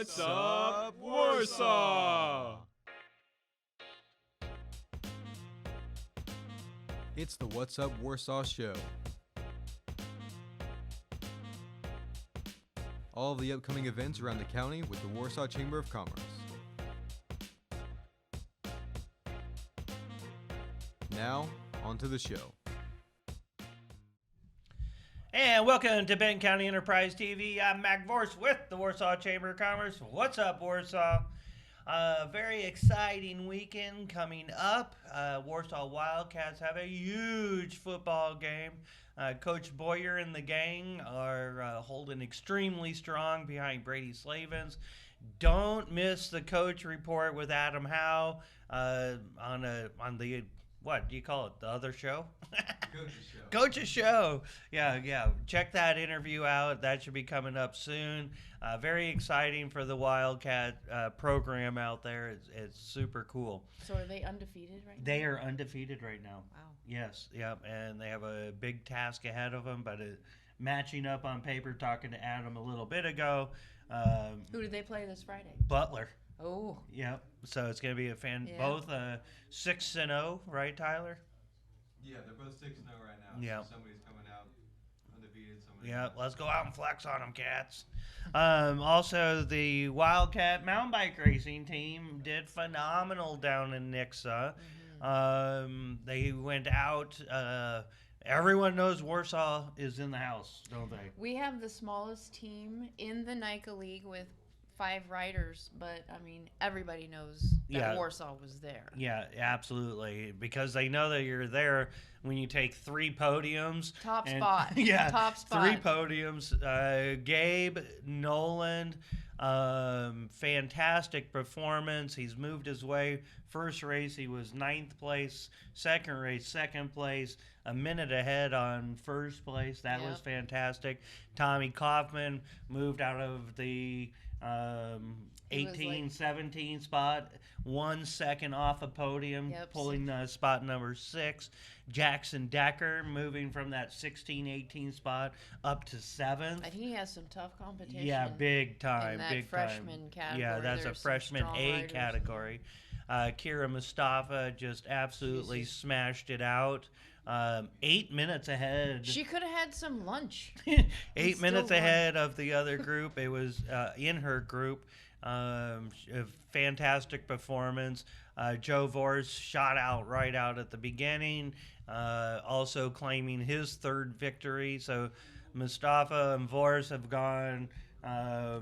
What's Up Warsaw? It's the What's Up Warsaw show. All of the upcoming events around the county with the Warsaw Chamber of Commerce. Now, on to the show. And welcome to Benton County Enterprise TV. I'm Mac Vorce with the Warsaw Chamber of Commerce. What's up, Warsaw? Very exciting weekend coming up. Warsaw Wildcats have a huge football game. Coach Boyer and the gang are holding extremely strong behind Brady Slavens. Don't miss the coach report with Adam Howe on the, what do you call it, the other show? Coach's show. Yeah. Check that interview out. That should be coming up soon. Very exciting for the Wildcat program out there. It's super cool. So are they undefeated right now? They are undefeated right now. Wow. Yes, yep, and they have a big task ahead of them, but matching up on paper, talking to Adam a little bit ago. Who did they play this Friday? Butler. Oh. Yep, so it's going to be Yeah. both 6-0, right, Tyler? Yeah, they're both 6-0 right now. Yeah. So somebody's coming out undefeated. Yeah, let's go out and flex on them, cats. Also, the Wildcat mountain bike racing team did phenomenal down in Nixa. They went out. Everyone knows Warsaw is in the house, don't they? We have the smallest team in the NICA League with 5 riders, but, I mean, everybody knows that Yeah. Warsaw was there. Yeah, absolutely. Because they know that you're there when you take 3 podiums. Top and- spot. Yeah, Top spot. 3 podiums. Gabe Noland, fantastic performance. He's moved his way. First race, he was 9th place. Second race, 2nd place. A minute ahead on first place. That was Yep. fantastic. Tommy Kaufman moved out of the 17 spot, 1 second off a podium, Yep. pulling spot number 6. Jackson Decker moving from that 18 spot up to 7th. And he has some tough competition. Yeah, big time, in that big freshman time. category. Yeah, that's a There's some freshman strong A riders. category. Kira Mustafa just absolutely Jesus. smashed it out. 8 minutes ahead. She could have had some lunch. 8 still minutes won. ahead of the other group. It was in her group. A fantastic performance. Joe Vorce shot out right out at the beginning, also claiming his 3rd victory. So Mustafa and Vorce have gone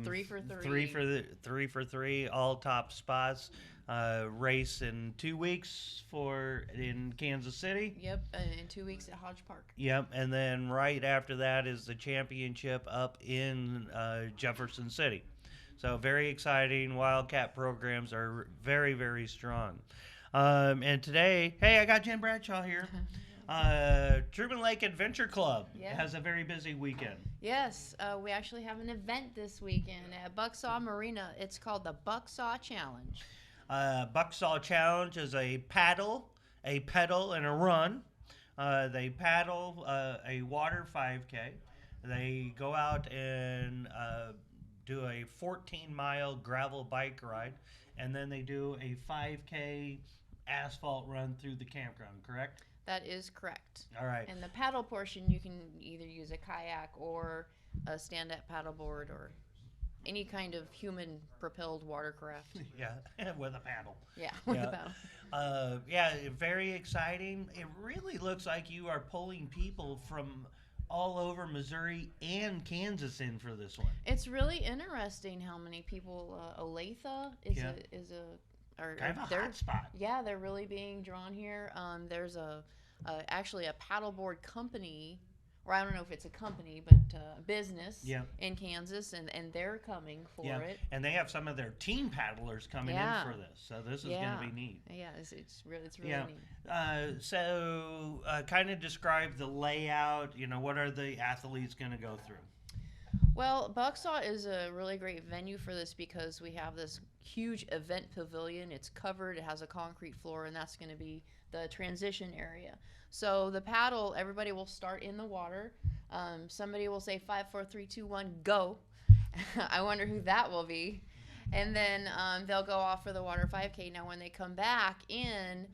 3 for 3. 3 for 3, all top spots. Race in 2 weeks in Kansas City. Yep, in 2 weeks at Hodge Park. Yep, and then right after that is the championship up in Jefferson City. So very exciting. Wildcat programs are very, very strong. And today, hey, I got Jen Bradshaw here. Truman Lake Adventure Club has a very busy weekend. Yes, we actually have an event this weekend at Bucksaw Marina. It's called the Bucksaw Challenge. Bucksaw Challenge is a paddle, a pedal, and a run. They paddle a water 5K. They go out and do a 14-mile gravel bike ride, and then they do a 5K asphalt run through the campground, correct? That is correct. All right. And the paddle portion, you can either use a kayak or a stand-up paddleboard or any kind of human-propelled watercraft. Yeah, with a paddle. Yeah, with Yeah. a paddle. Yeah, very exciting. It really looks like you are pulling people from all over Missouri and Kansas in for this one. It's really interesting how many people. Olathe is Yeah. or Kind of a they're- hot spot. Yeah, they're really being drawn here. There's actually a paddleboard company, or I don't know if it's a company, but a business Yeah. in Kansas, and they're coming for Yeah, it. and they have some of their team paddlers coming Yeah. in for this, so this is Yeah. going to be neat. Yeah, it's really Yeah. neat. So kind of describe the layout. You know, what are the athletes going to go through? Well, Bucksaw is a really great venue for this because we have this huge event pavilion. It's covered, it has a concrete floor, and that's going to be the transition area. So the paddle, everybody will start in the water. Somebody will say 5, 4, 3, 2, 1, go. I wonder who that will be. And then they'll go off for the water 5K. Now, when they come back in,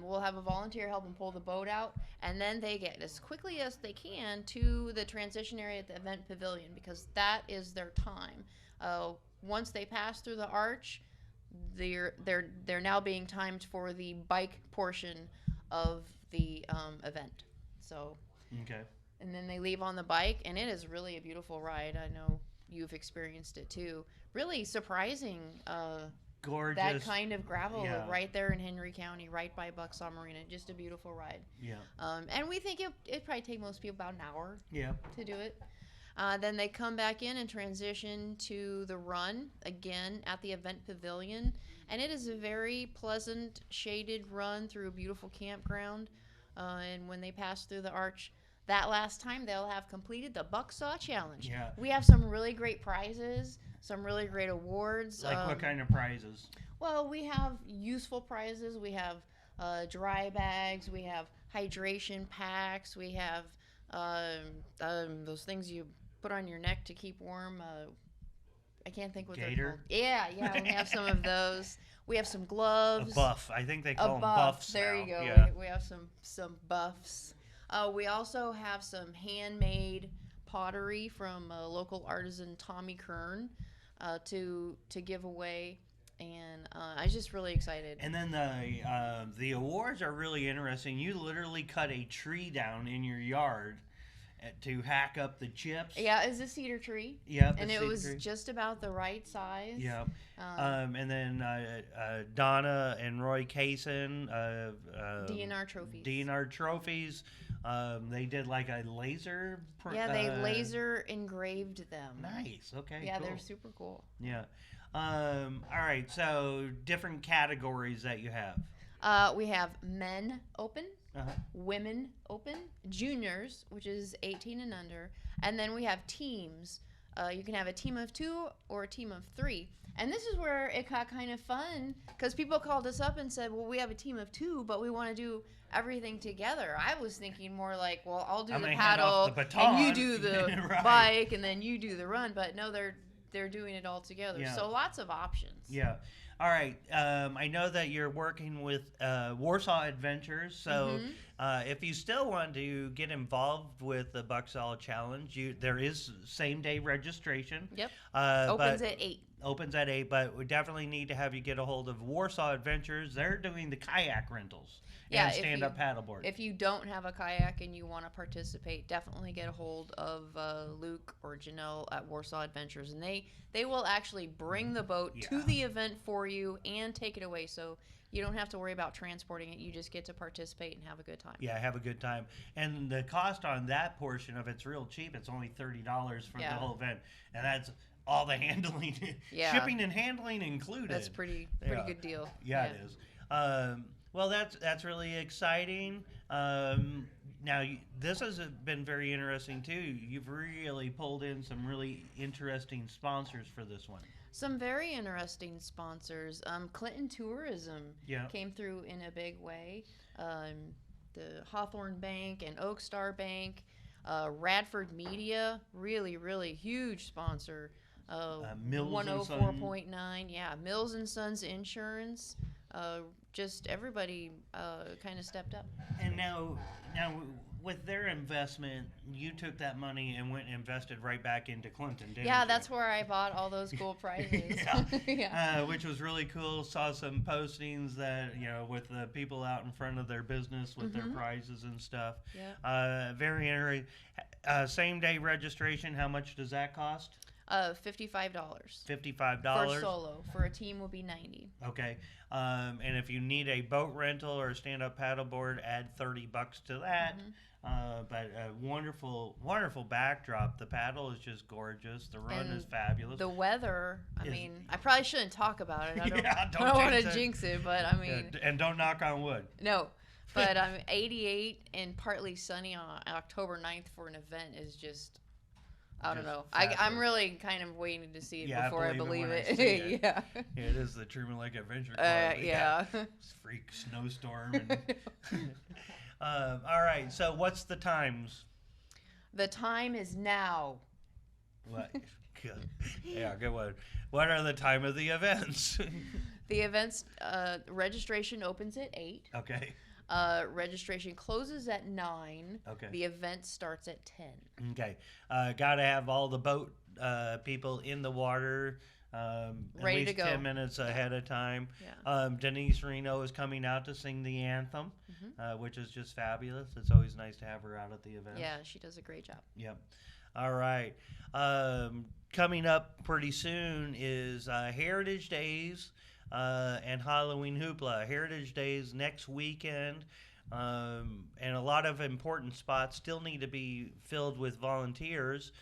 we'll have a volunteer help them pull the boat out, and then they get as quickly as they can to the transition area at the event pavilion, because that is their time. Once they pass through the arch, they're now being timed for the bike portion of the event. So. Okay. And then they leave on the bike, and it is really a beautiful ride. I know you've experienced it too. Really surprising. Gorgeous. That kind of gravel Yeah. right there in Henry County, right by Bucksaw Marina. Just a beautiful ride. Yeah. And we think it'd probably take most people about an hour Yeah. to do it. Then they come back in and transition to the run again at the event pavilion. And it is a very pleasant, shaded run through a beautiful campground. And when they pass through the arch, that last time they'll have completed the Bucksaw Challenge. Yeah. We have some really great prizes, some really great awards. Like what kind of prizes? Well, we have useful prizes. We have dry bags. We have hydration packs. We have those things you put on your neck to keep warm. I can't think what they're called. Yeah, we have some of those. We have some gloves. A buff. I think they call them buff. buffs There now. you go. Yeah. We have some buffs. We also have some handmade pottery from local artisan Tommy Kern to give away, and I'm just really excited. And then the awards are really interesting. You literally cut a tree down in your yard to hack up the chips. Yeah, it's a cedar tree. Yeah, and it was just about the right size. Yeah. And then Donna and Roy Kaysen. DNR trophies. DNR trophies. They did like a laser. They laser engraved them. Nice. Okay. Yeah, cool. they're super cool. Yeah. All right. So different categories that you have. We have men open, Uh-huh. women open, juniors, which is 18 and under, and then we have teams. You can have a team of 2 or a team of 3. And this is where it got kind of fun, because people called us up and said, well, we have a team of 2, but we want to do everything together. I was thinking more like, well, I'll do the paddle, and you do the Right. bike, and then you do the run. But no, they're doing it all together. Yeah. So lots of options. Yeah. All right. I know that you're working with Warsaw Adventures. So if you still want to get involved with the Bucksaw Challenge, there is same-day registration. Yep. Opens at 8. Opens at 8, but we definitely need to have you get a hold of Warsaw Adventures. They're doing the kayak rentals and stand-up paddleboard. If you don't have a kayak and you want to participate, definitely get a hold of Luke or Janelle at Warsaw Adventures, and they will actually bring the boat to the event for you and take it away, so you don't have to worry about transporting it. You just get to participate and have a good time. Yeah, have a good time. And the cost on that portion of it's real cheap. It's only $30 for the whole event, and that's all the handling, shipping and handling included. That's pretty good deal. Yeah, it is. Well, that's really exciting. Now, this has been very interesting too. You've really pulled in some really interesting sponsors for this one. Some very interesting sponsors. Clinton Tourism came through in a big way. The Hawthorne Bank and Oak Star Bank. Radford Media, really, really huge sponsor. Mills 104.9, Mills and Sons Insurance. Just everybody kind of stepped up. And now with their investment, you took that money and went and invested right back into Clinton, didn't you? Yeah, that's where I bought all those cool prizes. Which was really cool. Saw some postings that, with the people out in front of their business with their prizes and stuff. Yeah. Very interesting. Same day registration, how much does that cost? $55. $55 for solo. For a team will be $90. Okay. And if you need a boat rental or a stand-up paddleboard, add $30 to that. But a wonderful, wonderful backdrop. The paddle is just gorgeous. The run is fabulous. The weather, I probably shouldn't talk about it. I don't don't want to jinx it, but I mean. And don't knock on wood. No. But 88 and partly sunny on October 9th for an event is just, I don't know. I'm really kind of waiting to see it before I believe it. Yeah, it is the Truman Lake Adventure Club. Freak snowstorm. All right, so what's the times? The time is now. What? Yeah, good one. What are the time of the events? The events registration opens at 8. Okay. Registration closes at 9. Okay. The event starts at 10. Okay. Got to have all the boat people in the water Ready at to least go. 10 minutes ahead of time. Yeah. Denise Reno is coming out to sing the anthem, Mm-hmm. which is just fabulous. It's always nice to have her out at the event. Yeah, she does a great job. Yep. All right. Coming up pretty soon is Heritage Days and Halloween Hoopla. Heritage Days next weekend, and a lot of important spots still need to be filled with volunteers.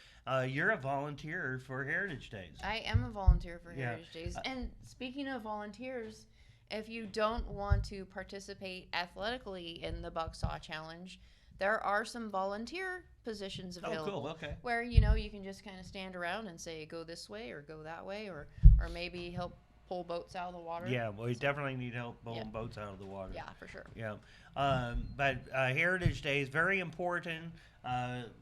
You're a volunteer for Heritage Days. I am a volunteer for Yeah. Heritage Days. And speaking of volunteers, if you don't want to participate athletically in the Bucksaw Challenge, there are some volunteer positions available. Oh, cool. Okay. Where, you know, you can just kind of stand around and say, go this way or go that way, or maybe help pull boats out of the water. Yeah, well, we definitely need help pulling Yeah. boats out of the water. Yeah, for sure. Yeah. But Heritage Day is very important.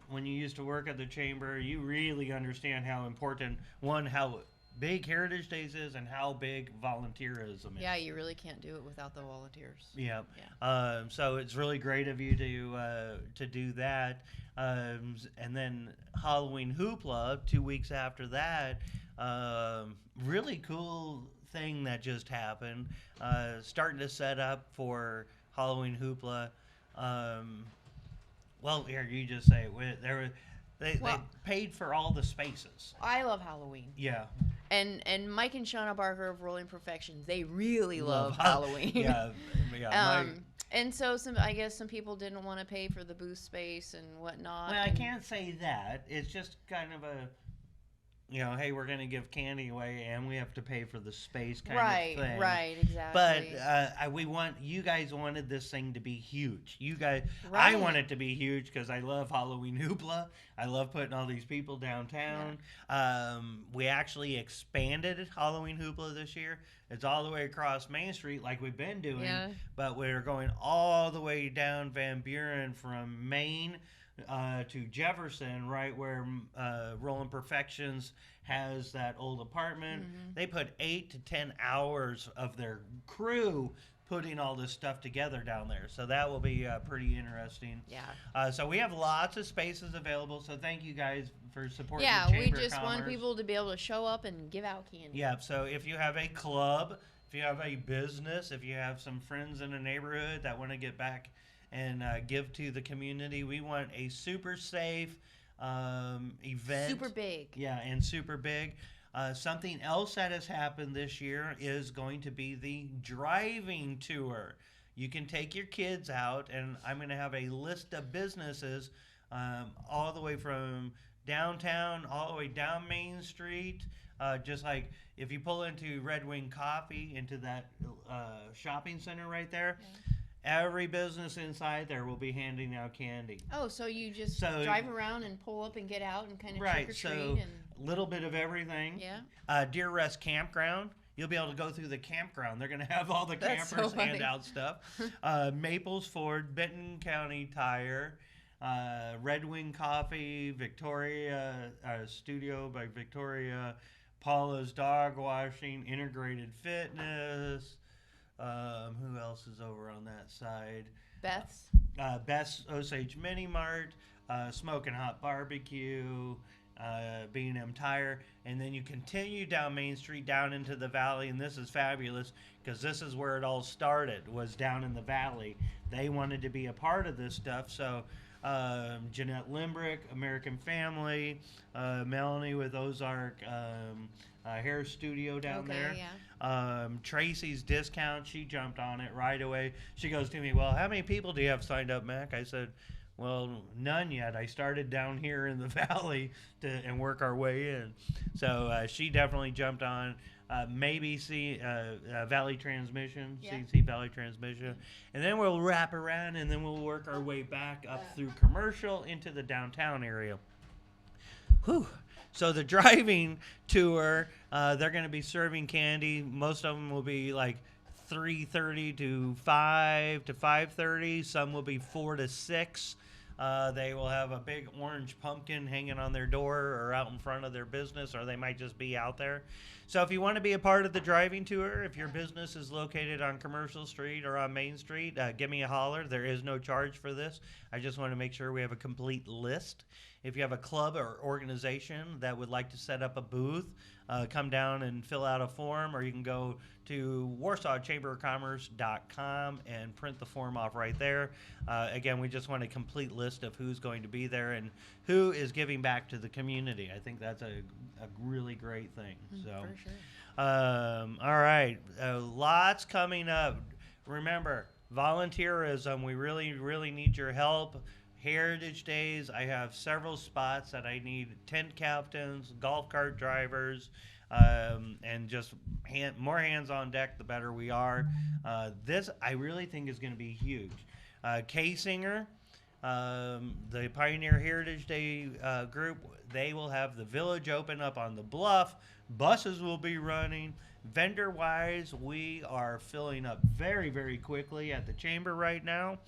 When you used to work at the chamber, you really understand how important, how big Heritage Days is and how big volunteerism is. Yeah, you really can't do it without the volunteers. Yeah. So it's really great of you to do that. And then Halloween Hoopla 2 weeks after that. Really cool thing that just happened. Starting to set up for Halloween Hoopla. Well, here you just say it. They paid for all the spaces. I love Halloween. Yeah. And Mike and Shauna Barker of Rolling Perfection, they really love Halloween. Yeah. And so I guess some people didn't want to pay for the booth space and whatnot. Well, I can't say that. It's just kind of a, hey, we're going to give candy away and we have to pay for the space kind of thing. Right, exactly. But you guys wanted this thing to be huge. You guys, Right. I want it to be huge because I love Halloween Hoopla. I love putting all these people downtown. Yeah. We actually expanded Halloween Hoopla this year. It's all the way across Main Street like we've been doing. Yeah. But we're going all the way down Van Buren from Maine to Jefferson, right where Rolling Perfections has that old apartment. Mm-hmm. They put 8 to 10 hours of their crew putting all this stuff together down there. So that will be pretty interesting. Yeah. So we have lots of spaces available. So thank you guys for supporting Yeah, the we Chamber just of want Commerce. people to be able to show up and give out candy. Yeah, so if you have a club, if you have a business, if you have some friends in a neighborhood that want to get back and give to the community, we want a super safe event. Super big. Yeah, and super big. Something else that has happened this year is going to be the driving tour. You can take your kids out, and I'm going to have a list of businesses all the way from downtown, all the way down Main Street. Just like if you pull into Red Wing Coffee, into that shopping center right there, every business inside there will be handing out candy. Oh, so you just drive around and pull up and get out and kind of trick or treat. So and little bit of everything. Yeah. Deer Rest Campground. You'll be able to go through the campground. They're going to have all the That's campers so funny. hand out stuff. Maples Ford, Benton County Tire, Red Wing Coffee, Victoria Studio by Victoria, Paula's Dog Washing, Integrated Fitness. Who else is over on that side? Beth's. Best Osage Mini Mart, Smoking Hot Barbecue, B&M Tire, and then you continue down Main Street down into the valley, and this is fabulous because this is where it all started, was down in the valley. They wanted to be a part of this stuff, so Jeanette Limbrick, American Family, Melanie with Ozark Hair Studio down there. Yeah. Tracy's Discount, she jumped on it right away. She goes to me, well, how many people do you have signed up, Mac? I said, well, none yet. I started down here in the valley and work our way in. So she definitely jumped on. Maybe Valley Transmission, Yeah. CC Valley Transmission. And then we'll wrap around and then we'll work our way back up through Commercial into the downtown area. Whew. So the driving tour, they're going to be serving candy. Most of them will be like 3:30 to 5 to 5:30. Some will be 4 to 6. They will have a big orange pumpkin hanging on their door or out in front of their business, or they might just be out there. So if you want to be a part of the driving tour, if your business is located on Commercial Street or on Main Street, give me a holler. There is no charge for this. I just want to make sure we have a complete list. If you have a club or organization that would like to set up a booth, come down and fill out a form, or you can go to warsawchamberofcommerce.com and print the form off right there. Again, we just want a complete list of who's going to be there and who is giving back to the community. I think that's a really great thing. So, For sure. all right, lots coming up. Remember, volunteerism. We really, really need your help. Heritage Days, I have several spots that I need tent captains, golf cart drivers, and just more hands on deck, the better we are. This, I really think, is going to be huge. K-Singer, the Pioneer Heritage Day group, they will have the village open up on the bluff. Buses will be running. Vendor-wise, we are filling up very, very quickly at the chamber right now.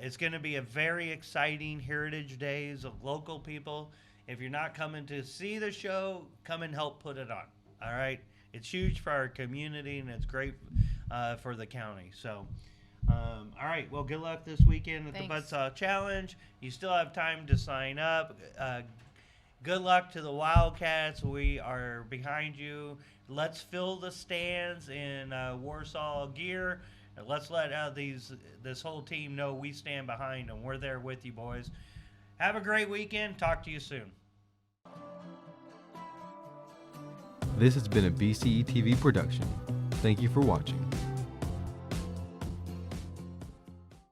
It's going to be a very exciting Heritage Days of local people. If you're not coming to see the show, come and help put it on. All right? It's huge for our community, and it's great for the county. So, all right. Well, good luck this weekend at Thanks. the Bucksaw Challenge. You still have time to sign up. Good luck to the Wildcats. We are behind you. Let's fill the stands in Warsaw gear. And let's let this whole team know we stand behind them. We're there with you, boys. Have a great weekend. Talk to you soon. This has been a BCE TV production. Thank you for watching.